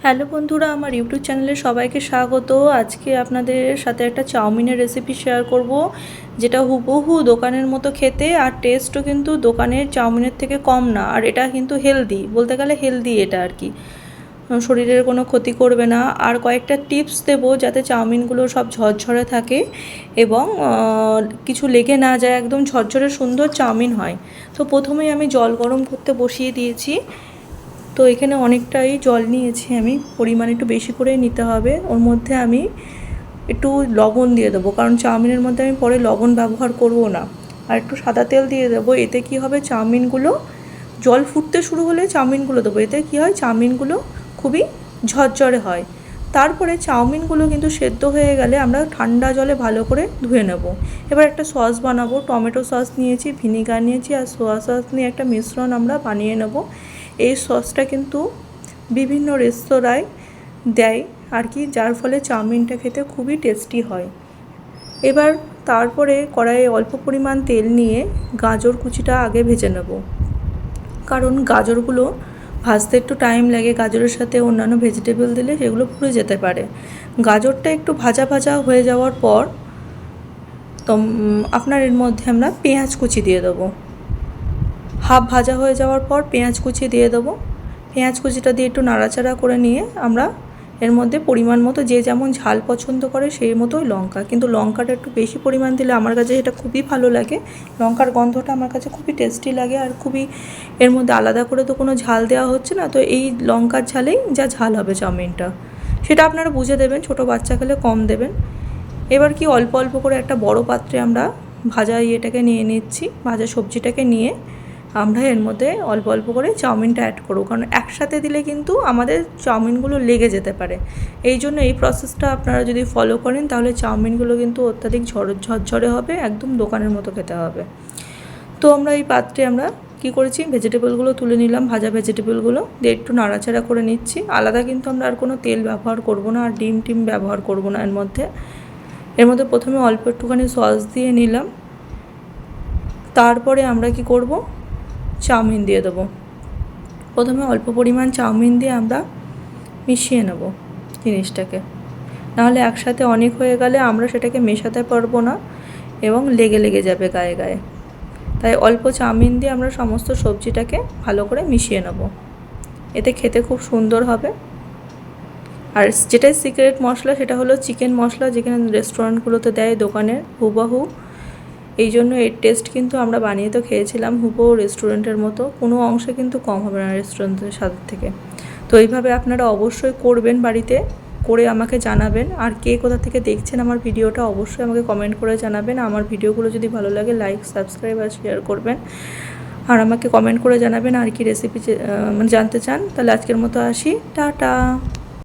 Hello বন্ধুরা, আমার YouTube চ্যানেলে সবাইকে স্বাগত। আজকে আপনাদের সাথে একটা চাউমিনের রেসিপি শেয়ার করব, যেটা হুবহু দোকানের মতো খেতে, আর টেস্টও কিন্তু দোকানের চাউমিনের থেকে কম না। আর এটা কিন্তু হেলদি, বলতে গেলে হেলদি এটা আর কি, শরীরের কোনো ক্ষতি করবে না। আর কয়েকটা টিপস দেবো যাতে চাউমিনগুলো সব ঝরঝরে থাকে এবং কিছু লেগে না যায়, একদম ঝরঝরে সুন্দর চাউমিন হয়। তো প্রথমেই আমি জল গরম করতে বসিয়ে দিয়েছি। তো এখানে অনেকটাই জল নিয়েছি আমি, পরিমাণ একটু বেশি করে নিতে হবে। ওর মধ্যে আমি একটু লবণ দিয়ে দেবো, কারণ চাউমিনের মধ্যে আমি পরে লবণ ব্যবহার করব না। আর একটু সাদা তেল দিয়ে দেবো। এতে কি হবে, চাউমিনগুলো জল ফুটতে শুরু হলে চাউমিনগুলো দেবো, এতে কি হয়, চাউমিনগুলো খুবই ঝরঝরে হয়। তারপরে চাউমিনগুলো কিন্তু সেদ্ধ হয়ে গেলে আমরা ঠান্ডা জলে ভালো করে ধুয়ে নেব। এবার একটা সস বানাবো। টমেটো সস নিয়েছি, ভিনিগার নিয়েছি, আর সোয়া সস নিয়ে একটা মিশ্রণ আমরা বানিয়ে নেব। এই সসটা কিন্তু বিভিন্ন রেস্তোরাঁয় দেয় আর কি, যার ফলে চাউমিনটা খেতে খুবই টেস্টি হয়। এবার তারপরে কড়াইয়ে অল্প পরিমাণ তেল নিয়ে গাজর কুচিটা আগে ভেজে নেব, কারণ গাজরগুলো ভাজতে একটু টাইম লাগে। গাজরের সাথে অন্যান্য ভেজিটেবল দিলে সেগুলো পুড়ে যেতে পারে। গাজরটা একটু ভাজা ভাজা হয়ে যাওয়ার পর তো আপনার এর মধ্যে আমরা পেঁয়াজ কুচি দিয়ে দেবো। হাফ ভাজা হয়ে যাওয়ার পর পেঁয়াজ কুচি দিয়ে দেবো। পেঁয়াজ কুচিটা দিয়ে একটু নাড়াচাড়া করে নিয়ে আমরা এর মধ্যে পরিমাণ মতো, যে যেমন ঝাল পছন্দ করে সেই মতোই লঙ্কা, কিন্তু লঙ্কাটা একটু বেশি পরিমাণ দিলে আমার কাছে এটা খুবই ভালো লাগে। লঙ্কার গন্ধটা আমার কাছে খুবই টেস্টি লাগে, আর খুবই এর মধ্যে আলাদা করে তো কোনো ঝাল দেওয়া হচ্ছে না, তো এই লঙ্কার ঝালেই যা ঝাল হবে চাউমিনটা, সেটা আপনারা বুঝে দেবেন। ছোটো বাচ্চা খেলে কম দেবেন। এবার কি অল্প অল্প করে একটা বড় পাত্রে আমরা ভাজা ইয়েটাকে নিয়ে নিচ্ছি, ভাজা সবজিটাকে নিয়ে আমরা এর মধ্যে অল্প অল্প করে চাউমিনটা অ্যাড করব, কারণ একসাথে দিলে কিন্তু আমাদের চাউমিনগুলো লেগে যেতে পারে। এই জন্য এই প্রসেসটা আপনারা যদি ফলো করেন তাহলে চাউমিনগুলো কিন্তু অত্যাধিক ঝরঝরে হবে, একদম দোকানের মতো খেতে হবে। তো আমরা এই পাত্রে আমরা কী করেছি, ভেজিটেবলগুলো তুলে নিলাম, ভাজা ভেজিটেবলগুলো দিয়ে একটু নাড়াচাড়া করে নিচ্ছি। আলাদা কিন্তু আমরা আর কোনো তেল ব্যবহার করব না, আর ডিম ব্যবহার করব না এর মধ্যে। প্রথমে অল্প একটুখানি সস দিয়ে নিলাম। তারপরে আমরা কি করব, চাউমিন দিয়ে দেবো। প্রথমে অল্প পরিমাণ চাউমিন দিয়ে আমরা মিশিয়ে নেব জিনিসটাকে, নাহলে একসাথে অনেক হয়ে গেলে আমরা সেটাকে মেশাতে পারবো না এবং লেগে যাবে গায়ে গায়ে। তাই অল্প চাউমিন দিয়ে আমরা সমস্ত সবজিটাকে ভালো করে মিশিয়ে নেব, এতে খেতে খুব সুন্দর হবে। আর যেটাই সিক্রেট মশলা সেটা হলো চিকেন মশলা, যেখানে রেস্টুরেন্টগুলোতে দেয় দোকানের হুবহু। এই জন্য এর টেস্ট কিন্তু আমরা বানিয়ে তো খেয়েছিলাম হুবহু রেস্টুরেন্টের মতো, কোনো অংশে কিন্তু কম হবে না রেস্টুরেন্টের স্বাদের থেকে। তো এইভাবে আপনারা অবশ্যই করবেন, বাড়িতে করে আমাকে জানাবেন। আর কে কোথা থেকে দেখছেন আমার ভিডিওটা অবশ্যই আমাকে কমেন্ট করে জানাবেন। আমার ভিডিওগুলো যদি ভালো লাগে লাইক, সাবস্ক্রাইব আর শেয়ার করবেন, আর আমাকে কমেন্ট করে জানাবেন আর কি রেসিপি জানতে চান। তাহলে আজকের মতো আসি, টাটা।